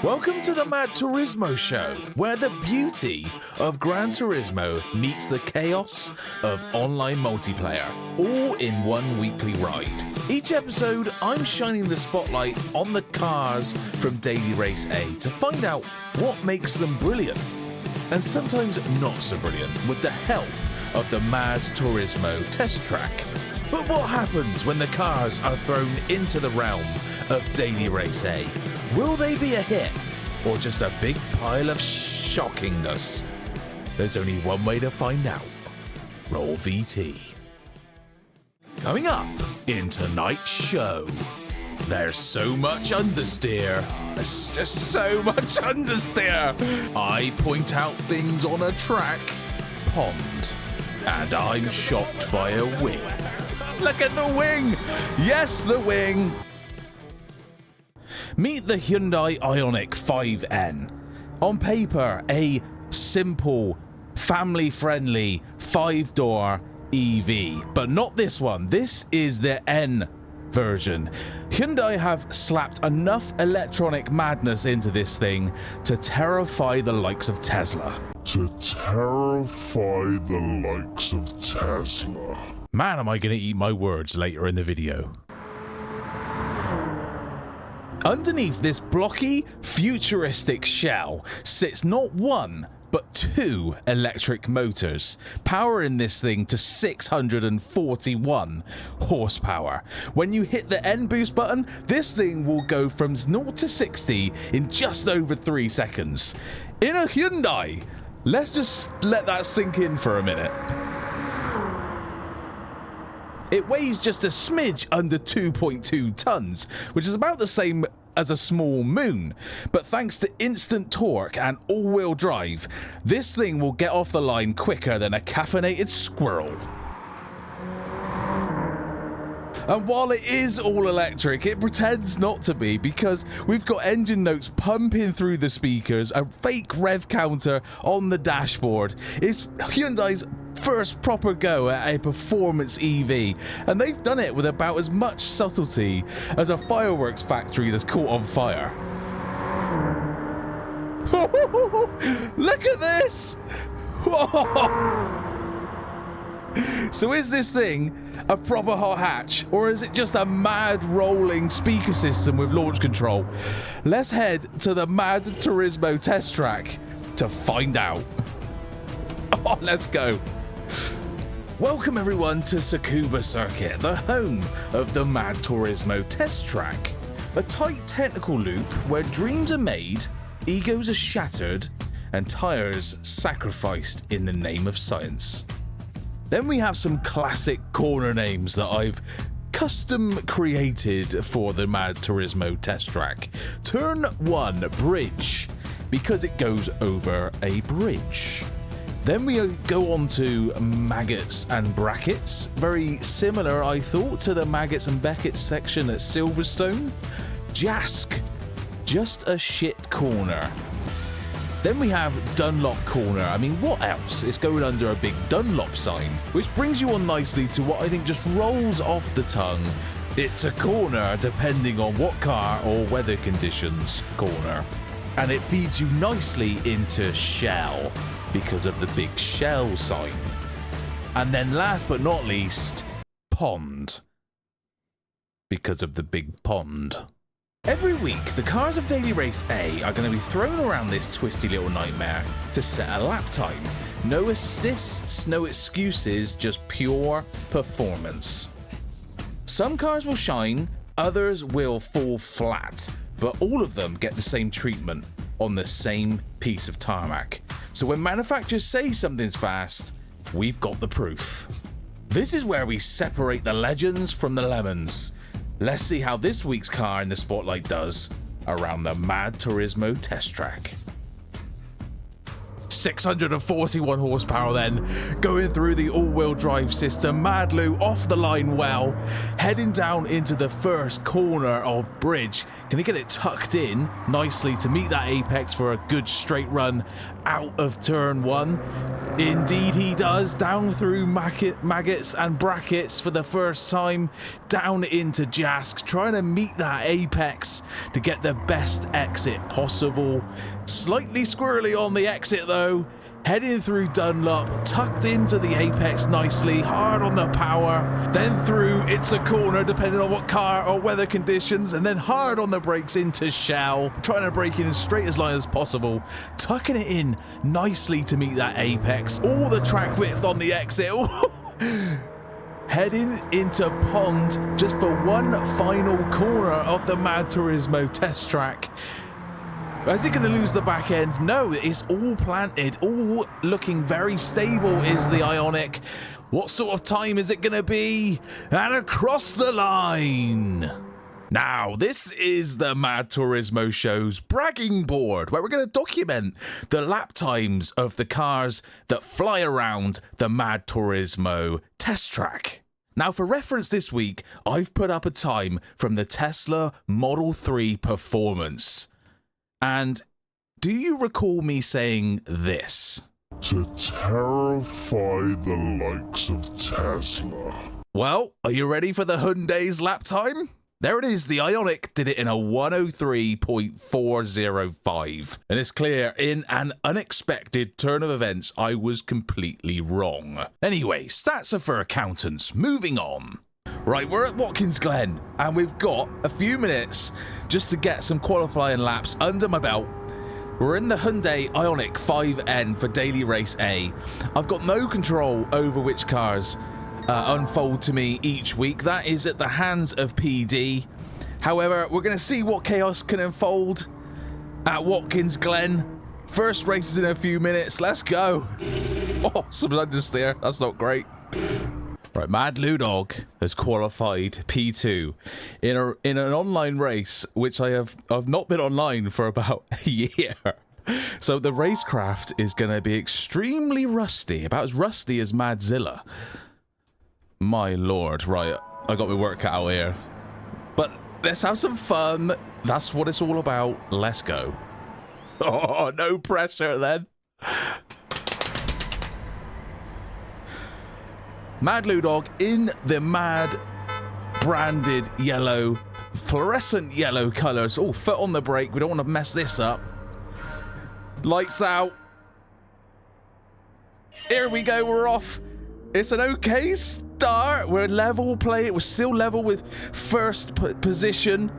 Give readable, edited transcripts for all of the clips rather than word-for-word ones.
Welcome to the Mad Tourismo Show, where the beauty of Gran Turismo meets the chaos of online multiplayer, all in one weekly ride. Each episode, I'm shining the spotlight on the cars from Daily Race A to find out what makes them brilliant, and sometimes not so brilliant, with the help of the Mad Tourismo Test Track. But what happens when the cars are thrown into the realm of Daily Race A? Will they be a hit, or just a big pile of shockingness? There's only one way to find out. Roll VT. Coming up in tonight's show, there's so much understeer. There's just so much understeer. I point out things on a track, pond, and I'm shocked by a wing. Look at the wing! Yes, the wing! Meet the Hyundai Ioniq 5N. On paper, a simple, family-friendly, 5-door EV. But not this one. This is the N version. Hyundai have slapped enough electronic madness into this thing to terrify the likes of Tesla. Man, am I going to eat my words later in the video. Underneath this blocky, futuristic shell sits not one, but two electric motors, powering this thing to 641 horsepower. When you hit the N boost button, this thing will go from 0 to 60 in just over 3 seconds. In a Hyundai! Let's just let that sink in for a minute. It weighs just a smidge under 2.2 tons, which is about the same as a small moon. But thanks to instant torque and all-wheel drive, this thing will get off the line quicker than a caffeinated squirrel. And while it is all electric, it pretends not to be, because we've got engine notes pumping through the speakers, a fake rev counter on the dashboard. It's Hyundai's first proper go at a performance EV, and they've done it with about as much subtlety as a fireworks factory that's caught on fire. Look at this! So is this thing a proper hot hatch, or is it just a mad rolling speaker system with launch control? Let's head to the Mad Tourismo Test Track to find out. Oh, let's go. Welcome everyone to Tsukuba Circuit, the home of the Mad Tourismo Test Track. A tight technical loop where dreams are made, egos are shattered, and tires sacrificed in the name of science. Then we have some classic corner names that I've custom created for the Mad Tourismo Test Track. Turn 1, bridge, because it goes over a bridge. Then we go on to maggots and brackets. Very similar, I thought, to the maggots and Beckett's section at Silverstone. Jask, just a shit corner. Then we have Dunlop Corner. I mean, what else? It's going under a big Dunlop sign, which brings you on nicely to what I think just rolls off the tongue. It's a corner depending on what car or weather conditions corner. And it feeds you nicely into Shell because of the big Shell sign. And then last but not least, Pond, because of the big pond. Every week, the cars of Daily Race A are going to be thrown around this twisty little nightmare to set a lap time. No assists, no excuses, just pure performance. Some cars will shine, others will fall flat, but all of them get the same treatment on the same piece of tarmac. So when manufacturers say something's fast, we've got the proof. This is where we separate the legends from the lemons. Let's see how this week's car in the spotlight does around the Mad Tourismo Test Track. 641 horsepower then, going through the all-wheel drive system. Mad Lou off the line well, heading down into the first corner of bridge. Can he get it tucked in nicely to meet that apex for a good straight run out of turn one? Indeed he does, down through maggots and brackets for the first time, down into Jask, trying to meet that apex to get the best exit possible. Slightly squirrely on the exit though, heading through Dunlop, tucked into the apex nicely, hard on the power, then through It's a Corner depending on what car or weather conditions, and then hard on the brakes into Shell, trying to brake in as straight as line as possible, tucking it in nicely to meet that apex, all the track width on the exit. Heading into Pond just for one final corner of the Mad Tourismo Test Track. Is he going to lose the back end? No, it's all planted, all looking very stable is the Ioniq. What sort of time is it going to be? And across the line. Now, this is the Mad Tourismo Show's bragging board, where we're going to document the lap times of the cars that fly around the Mad Tourismo Test Track. Now, for reference this week, I've put up a time from the Tesla Model 3 Performance. And do you recall me saying this? To terrify the likes of Tesla. Well, are you ready for the Hyundai's lap time? There it is, the Ioniq did it in a 103.405. And it's clear, in an unexpected turn of events, I was completely wrong. Anyway, stats are for accountants. Moving on. Right, we're at Watkins Glen, and we've got a few minutes just to get some qualifying laps under my belt. We're in the Hyundai Ioniq 5N for Daily Race A. I've got no control over which cars unfold to me each week. That is at the hands of PD. However, we're going to see what chaos can unfold at Watkins Glen. First race is in a few minutes. Let's go. Oh, some understeer. That's not great. Right, Mad Lou Dog has qualified P2 in an online race, which I've not been online for about a year. So the racecraft is going to be extremely rusty, about as rusty as Madzilla. My lord, right, I got my work cut out here. But let's have some fun. That's what it's all about. Let's go. Oh, no pressure then. Mad Lou Dog in the Mad branded yellow, fluorescent yellow colours. Oh, foot on the brake. We don't want to mess this up. Lights out. Here we go. We're off. It's an okay start. We're level play. We're still level with first position.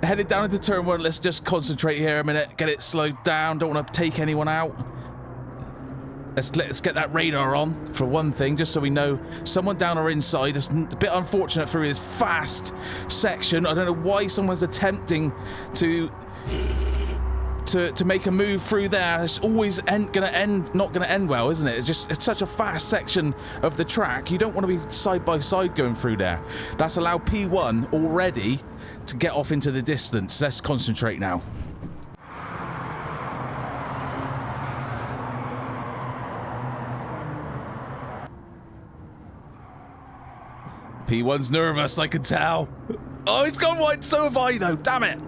Headed down into turn one. Let's just concentrate here a minute. Get it slowed down. Don't want to take anyone out. Let's get that radar on, for one thing, just so we know someone down our inside. It's a bit unfortunate through this fast section. I don't know why someone's attempting to make a move through there. It's always not going to end well, isn't it? It's such a fast section of the track. You don't want to be side by side going through there. That's allowed P1 already to get off into the distance. Let's concentrate now. P1's nervous, I can tell. Oh, he's gone wide, so have I, though. Damn it.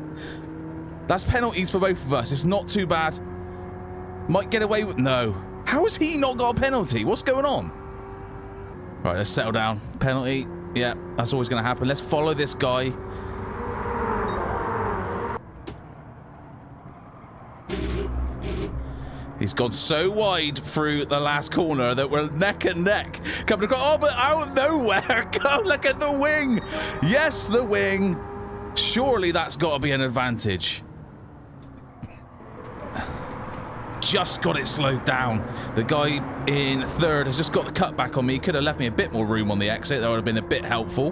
That's penalties for both of us. It's not too bad. Might get away with... No. How has he not got a penalty? What's going on? Right, let's settle down. Penalty. Yeah, that's always going to happen. Let's follow this guy. He's gone so wide through the last corner that we're neck and neck. Coming across. Oh, but out of nowhere. Go look at the wing. Yes, the wing. Surely that's got to be an advantage. Just got it slowed down. The guy in third has just got the cutback on me. Could have left me a bit more room on the exit. That would have been a bit helpful.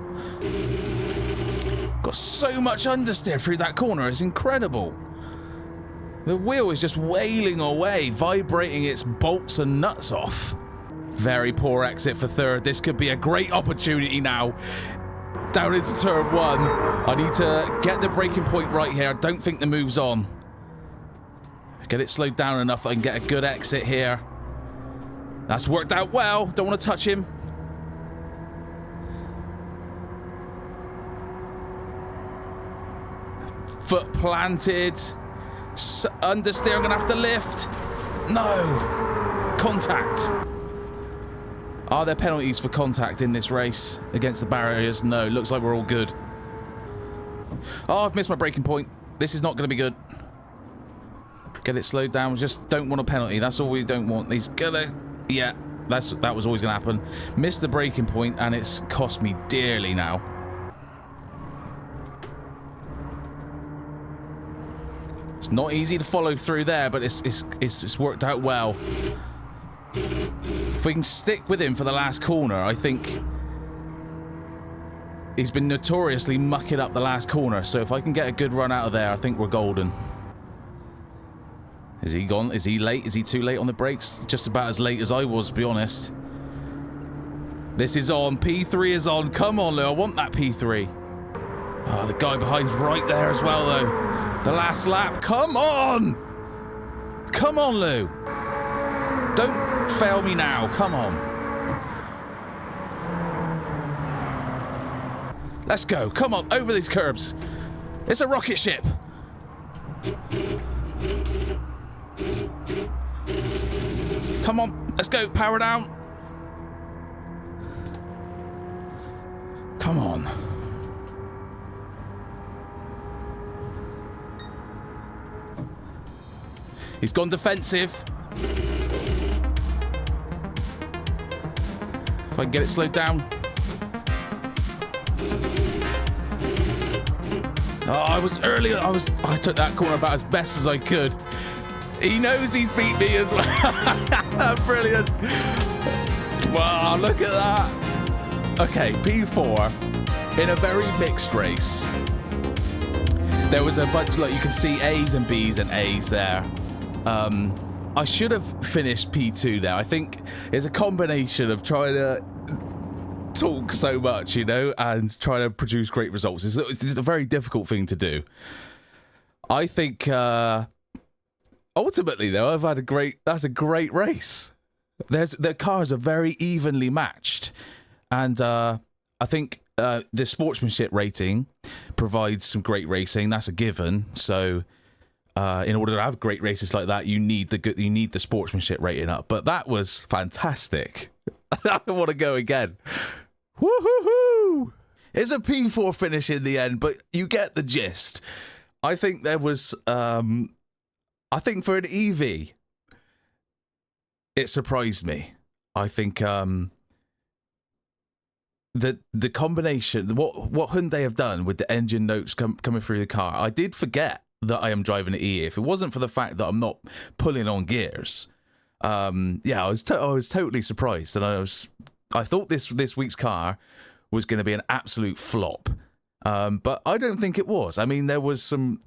Got so much understeer through that corner. It's incredible. The wheel is just wailing away, vibrating its bolts and nuts off. Very poor exit for third. This could be a great opportunity now. Down into turn one. I need to get the braking point right here. I don't think the move's on. Get it slowed down enough that I can get a good exit here. That's worked out well. Don't want to touch him. Foot planted. Understeer, I'm going to have to lift. No. Contact. Are there penalties for contact in this race against the barriers? No. Looks like we're all good. Oh, I've missed my braking point. This is not going to be good. Get it slowed down. Just don't want a penalty. That's all we don't want. He's gonna... Yeah, that was always going to happen. Missed the braking point, and it's cost me dearly now. It's not easy to follow through there, but it's worked out well. If we can stick with him for the last corner, I think he's been notoriously mucking up the last corner. So if I can get a good run out of there, I think we're golden. Is he gone? Is he late? Is he too late on the brakes? Just about as late as I was, to be honest. This is on. P3 is on. Come on, Lou. I want that P3. Oh, the guy behind's right there as well, though. The last lap. Come on! Come on, Lou. Don't fail me now. Come on. Let's go. Come on. Over these curbs. It's a rocket ship. Come on. Let's go. Power down. Come on. He's gone defensive. If I can get it slowed down. Oh, I was early. I took that corner about as best as I could. He knows he's beat me as well. Brilliant. Wow, look at that. Okay, P4 in a very mixed race. There was a bunch, like you can see A's and B's and A's there. I should have finished P2 there. I think it's a combination of trying to talk so much, you know, and trying to produce great results. It's a very difficult thing to do. I think ultimately, though, that's a great race. The cars are very evenly matched, and I think the sportsmanship rating provides some great racing. That's a given. So in order to have great races like that, you need the sportsmanship rating up. But that was fantastic. I want to go again. Woohoo! It's a P4 finish in the end, but you get the gist. I think there was, I think for an EV, it surprised me. I think the combination, what Hyundai have done with the engine notes coming through the car, I did forget that I am driving an E. If it wasn't for the fact that I'm not pulling on gears, yeah, I was totally surprised, and I thought this week's car was going to be an absolute flop, but I don't think it was. I mean, there was some.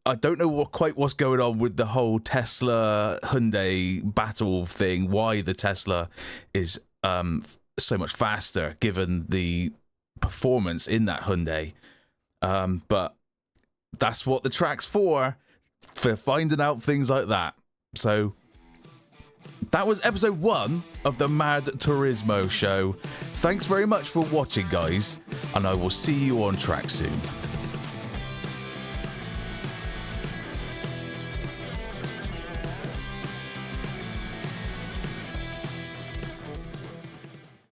I don't know what's going on with the whole Tesla Hyundai battle thing. Why the Tesla is so much faster given the performance in that Hyundai. But that's what the track's for finding out things like that. So that was episode 1 of the Mad Tourismo Show. Thanks very much for watching, guys, and I will see you on track soon.